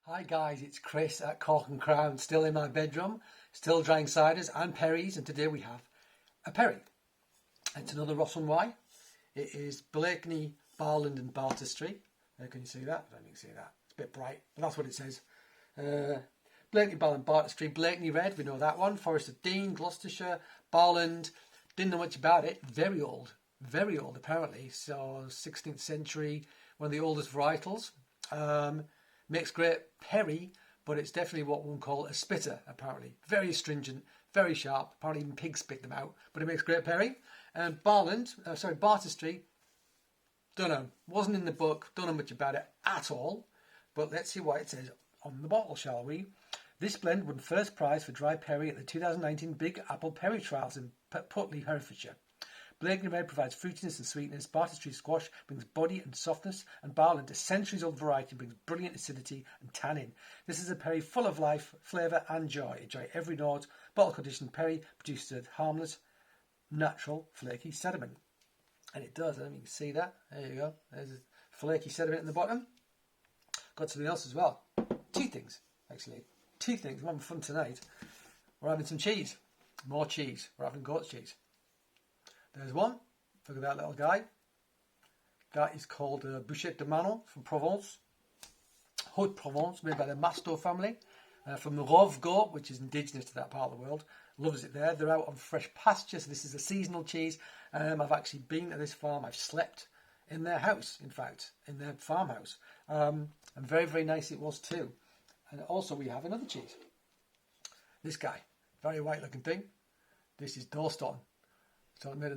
Hi guys, it's Chris at Cork and Crown, still in my bedroom, still drying ciders and perries, and today we have a perry. It's another Ross-on-Wye. It is Blakeney, Barland and Bartestree. Can you see that? I don't think you can see that. It's a bit bright, but that's what it says. Blakeney, Barland, Bartestree. Blakeney red, we know that one. Forest of Dean, Gloucestershire. Barland, didn't know much about it. Very old apparently. So 16th century, one of the oldest varietals. Makes great perry, but it's definitely what one call a spitter, apparently. Very astringent, very sharp. Apparently even pigs spit them out, but it makes great perry. And Bartestree, don't know. Wasn't in the book, don't know much about it at all. But let's see what it says on the bottle, shall we? This blend won first prize for dry perry at the 2019 Big Apple Perry Trials in Putley, Herefordshire. Blakeney Red provides fruitiness and sweetness. Bartestree Squash brings body and softness. And Barland, a centuries-old variety, brings brilliant acidity and tannin. This is a perry full of life, flavour and joy. Enjoy every note. Bottle-conditioned perry produces a harmless, natural, flaky sediment. And it does. I don't know if you can see that. There you go. There's a flaky sediment in the bottom. Got something else as well. Two things, actually. Two things. We're having fun tonight. We're having some cheese. More cheese. We're having goat's cheese. There's one. Look at that little guy. That is called Bouchette de Manon from Provence. Haute-Provence, made by the Masto family. From the Rove goat, which is indigenous to that part of the world. Loves it there. They're out on fresh pasture, so this is a seasonal cheese. I've actually been to this farm. I've slept in their house, in fact, in their farmhouse. And very, very nice it was too. And also we have another cheese. This guy. Very white looking thing. This is Dorstone. So it made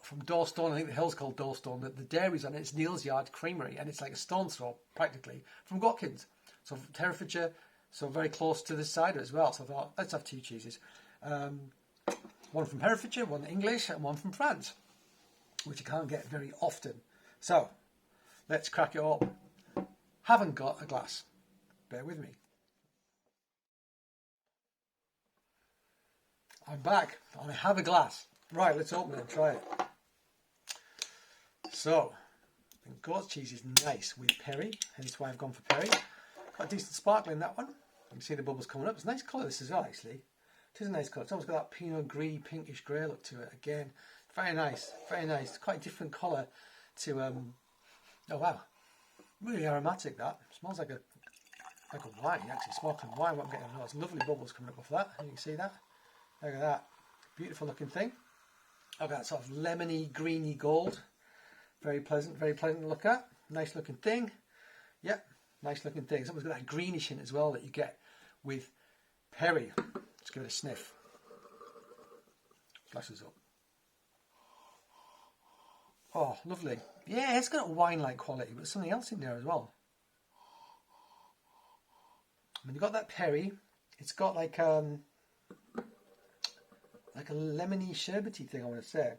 from Dorstone, I think the hill's called Dorstone. The dairy's on it. It's Neil's Yard Creamery, and it's like a stone's throw, practically, from Watkins. So Herefordshire, so very close to this cider as well. So I thought, let's have two cheeses. One from Herefordshire, one English, and one from France, which you can't get very often. So, let's crack it open. Haven't got a glass. Bear with me. I'm back, and I have a glass. Right, let's open it and try it. So, I think goat's cheese is nice with perry, hence why I've gone for perry. Quite a decent sparkle in that one. You can see the bubbles coming up. It's a nice colour this as well, actually. It is a nice colour. It's almost got that Pinot Gris, pinkish grey look to it. Again, very nice, very nice. It's quite a different colour to, oh wow, really aromatic that. It smells like a wine, actually, sparkling wine. What I'm getting, there's lovely bubbles coming up off that. You can see that. Look at that. Beautiful looking thing. I've got that sort of lemony, greeny gold. Very pleasant to look at. Nice looking thing. Yep, nice looking thing. It's almost got that greenish hint as well that you get with perry. Let's give it a sniff. Glasses up. Oh, lovely. Yeah, it's got a wine-like quality, but there's something else in there as well. I mean, you've got that perry. It's got like a lemony sherbety thing, I want to say.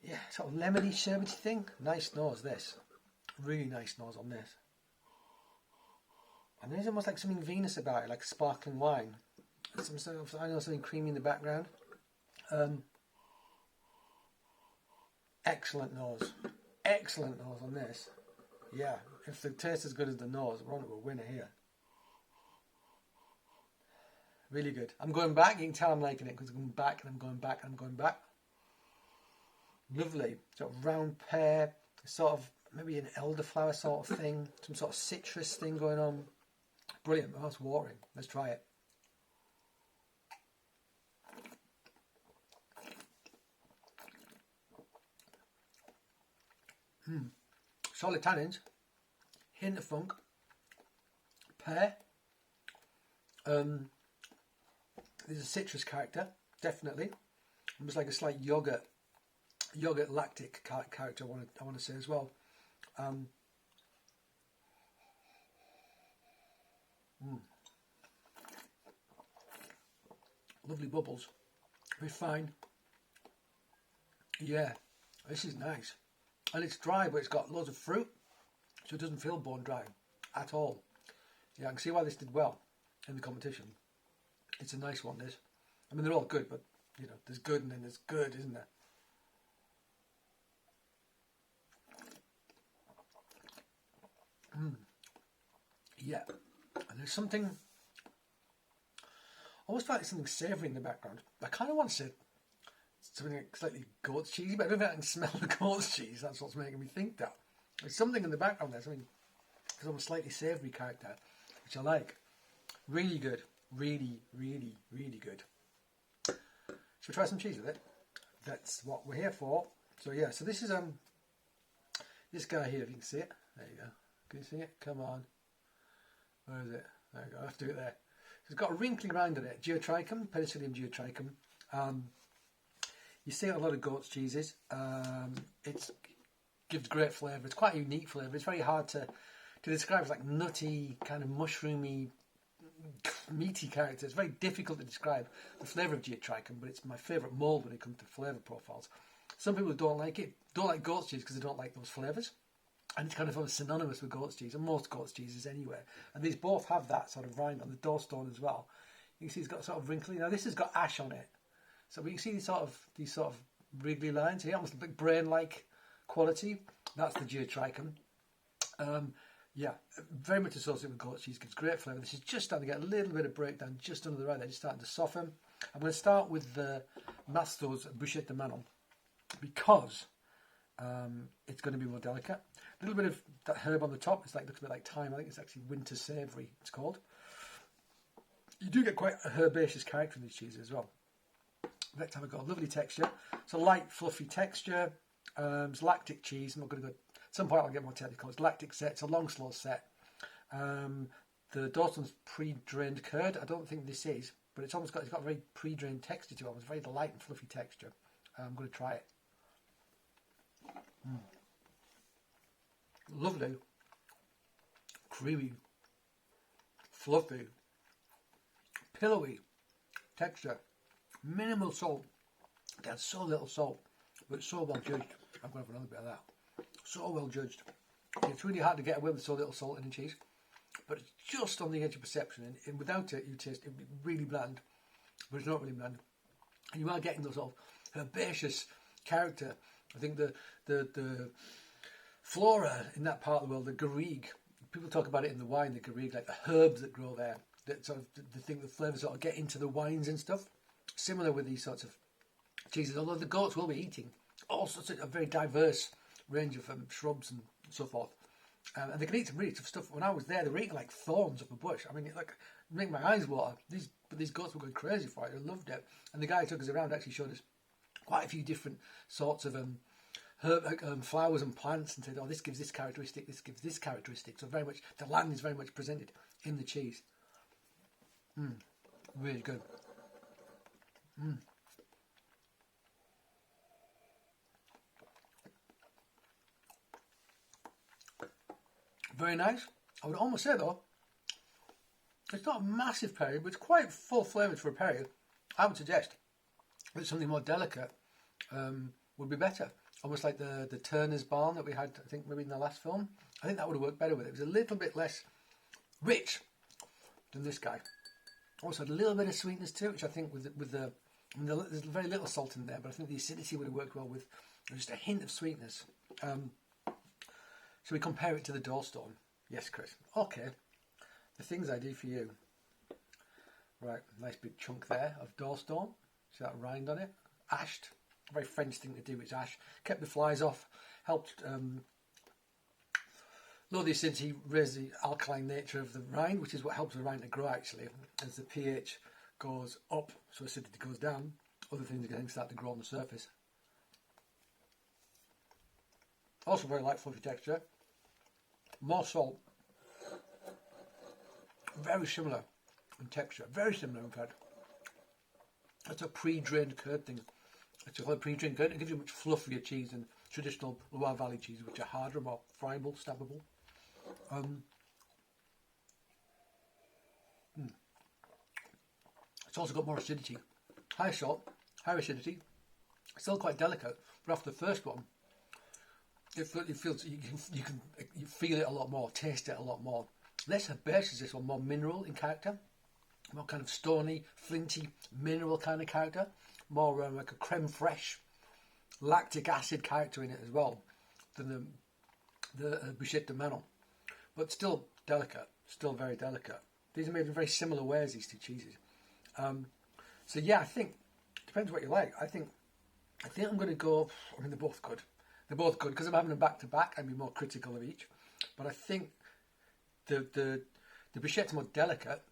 Yeah, sort of lemony sherbety thing. Nice nose, this. Really nice nose on this. And there's almost like something Venus about it, like sparkling wine. Some sort of, I know, something creamy in the background. Excellent nose. Excellent nose on this. Yeah, if the taste is as good as the nose, we're on to a winner here. Really good. I'm going back. You can tell I'm liking it because I'm going back and I'm going back and I'm going back. Lovely. Sort of round pear, sort of maybe an elderflower sort of thing, some sort of citrus thing going on. Brilliant. Oh, it's watering. Let's try it. Solid tannins. Hint of funk. Pear. There's a citrus character, definitely. Almost like a slight yogurt lactic character. I want to say as well. Lovely bubbles, very fine. Yeah, this is nice, and it's dry, but it's got loads of fruit, so it doesn't feel bone dry at all. Yeah, I can see why this did well in the competition. It's a nice one, this. I mean, they're all good, but, you know, there's good and then there's good, isn't there? Yeah, and there's something, almost like something savoury in the background. I kind of want to say something like slightly goat's cheesy, but I don't think I can smell the goat's cheese. That's what's making me think that. There's something in the background there, something, because I'm a slightly savoury character, which I like. Really good. Really, really, really good. Should we try some cheese with it? That's what we're here for. So yeah, so this is this guy here, if you can see it. There you go. Can you see it? Come on. Where is it? There you go. I have to do it there. So it's got a wrinkly rind on it. Geotrichum, Penicillium geotrichum. You see a lot of goat's cheeses. It gives great flavour. It's quite a unique flavour. It's very hard to describe. It's like nutty, kind of mushroomy, meaty character. It's very difficult to describe the flavour of geotrichum, but it's my favourite mould when it comes to flavour profiles. Some people don't like it, don't like goat's cheese because they don't like those flavours. And it's kind of synonymous with goat's cheese, and most goat's cheeses anyway. And these both have that sort of rind on the doorstone as well. You can see it's got sort of wrinkly. Now this has got ash on it, so we can see these sort of wriggly lines here, almost like brain-like quality. That's the geotrichum. Yeah, very much associated with goat's cheese. Gives great flavour. This is just starting to get a little bit of breakdown just under the rind. They're just starting to soften. I'm going to start with the Mastos Bouchette de Manon because it's going to be more delicate. A little bit of that herb on the top. It's like looks a bit like thyme. I think it's actually winter savoury. It's called. You do get quite a herbaceous character in these cheeses as well. Next time, I've got a lovely texture. It's a light, fluffy texture. It's lactic cheese. I'm not going to go. At some point, I'll get more technical. It's lactic set. It's a long, slow set. The Dawson's pre-drained curd. I don't think this is, but it's got a very pre-drained texture to it. It's very light and fluffy texture. I'm going to try it. Lovely, creamy, fluffy, pillowy texture. Minimal salt. It has so little salt, but it's so well judged. I'm going to have another bit of that. So well judged. It's really hard to get away with so little salt in a cheese, but it's just on the edge of perception. And without it, you taste it really bland, but it's not really bland. And you are getting those sort of herbaceous character. I think the flora in that part of the world, the garrigue, people talk about it in the wine, the garrigue, like the herbs that grow there, that sort of the thing, the flavours sort of get into the wines and stuff. Similar with these sorts of cheeses, although the goats will be eating all sorts of a very diverse range of shrubs and so forth. And they can eat some really tough stuff. When I was there, they were eating like thorns off a bush. I mean, it like make my eyes water. These goats were going crazy for it. They loved it. And the guy who took us around actually showed us quite a few different sorts of flowers and plants, and said, "Oh, this gives this characteristic. This gives this characteristic." So very much the land is very much presented in the cheese. Really good. Very nice. I would almost say though, it's not a massive perry, but it's quite full flavoured for a perry. I would suggest that something more delicate would be better. Almost like the Turner's Barn that we had, I think maybe in the last film. I think that would have worked better with it. It was a little bit less rich than this guy. Also had a little bit of sweetness too, which I think there's very little salt in there, but I think the acidity would have worked well with just a hint of sweetness. So we compare it to the Doorstone. Yes, Chris. Okay. The things I do for you. Right, nice big chunk there of Doorstone. See that rind on it? Ashed. A very French thing to do is ash. Kept the flies off. Helped lower the acidity, raise the alkaline nature of the rind, which is what helps the rind to grow actually. As the pH goes up, so acidity goes down, other things are start to grow on the surface. Also very light fluffy texture. More salt. Very similar in texture. Very similar in fact. That's a pre-drained curd thing. It's a pre-drained curd. It gives you a much fluffier cheese than traditional Loire Valley cheeses, which are harder, more friable, stabbable. It's also got more acidity. High salt, higher acidity. Still quite delicate, but after the first one, it feels you feel it a lot more, taste it a lot more. Less herbaceous this one, more mineral in character, more kind of stony, flinty, mineral kind of character, more like a creme fraiche, lactic acid character in it as well than the Bouchette de Manon, but still delicate. still very delicate. These are made in very similar ways, these two cheeses. So yeah, I think, depends what you like. I think I'm going to go, I mean, they're both good. They're both good. Because I'm having them back to back, I'd be more critical of each. But I think the bruschette's more delicate,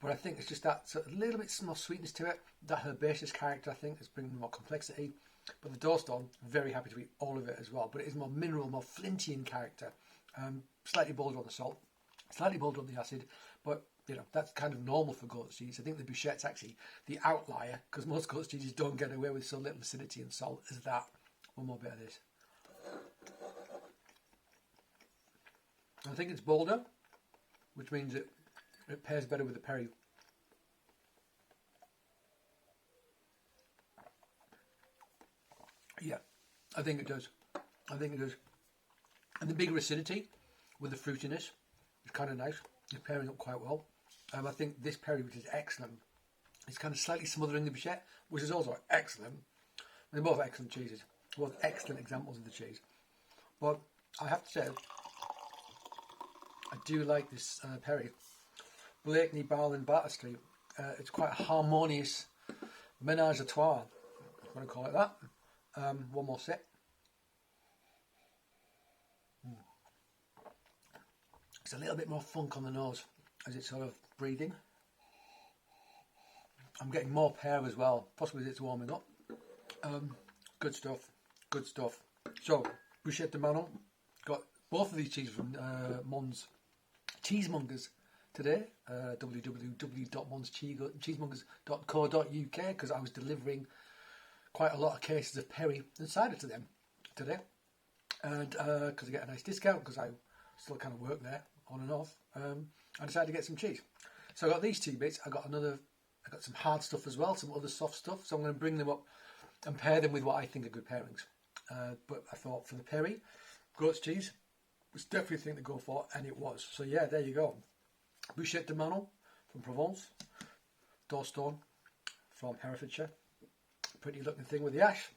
but I think it's just that sort of little bit more sweetness to it. That herbaceous character, I think, is bringing more complexity. But the Dorstone, very happy to eat all of it as well. But it is more mineral, more flinty in character. Slightly bolder on the salt, slightly bolder on the acid, but you know, that's kind of normal for goat's cheese. I think the bruschette's actually the outlier, because most goat's cheeses don't get away with so little acidity and salt as that. One more bit of this. I think it's bolder, which means it pairs better with the Perry. Yeah, I think it does. I think it does. And the bigger acidity with the fruitiness is kind of nice. It's pairing up quite well. I think this Perry, which is excellent, is kind of slightly smothering the bruschette, which is also excellent. They're both excellent cheeses. Both excellent examples of the cheese. But I have to say, I do like this Perry. Blakeney, Barland, Bartestree. It's quite a harmonious ménage à trois, if you want to call it that. One more sip. It's a little bit more funk on the nose as it's sort of breathing. I'm getting more pear as well, possibly as it's warming up. Good stuff, good stuff. So, Bruschette de Manon, got both of these cheeses from Mons Cheesemongers today, www.monscheesemongers.co.uk, because I was delivering quite a lot of cases of Perry and cider to them today, and because I get a nice discount, because I still kind of work there on and off, I decided to get some cheese. So I got these two bits. I got some hard stuff as well, some other soft stuff. So I'm going to bring them up and pair them with what I think are good pairings. But I thought for the Perry, goat's cheese was definitely the thing to go for, and it was. So yeah, there you go. Bruschette de Manon from Provence, Dorstone from Herefordshire. Pretty looking thing with the ash.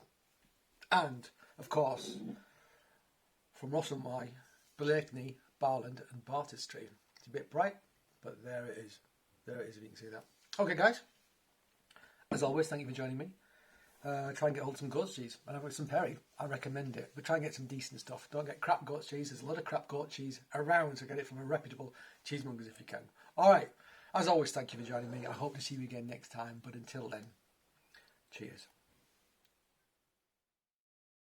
And, of course, from Ross-on-Wye, Blakeney, Barland and Bartestree. It's a bit bright, but there it is. There it is, if you can see that. Okay, guys. As always, thank you for joining me. Try and get hold of some goat's cheese. And I've got some Perry. I recommend it. But try and get some decent stuff. Don't get crap goat's cheese. There's a lot of crap goat cheese around, so get it from a reputable cheesemongers if you can. All right. As always, thank you for joining me. I hope to see you again next time. But until then, cheers.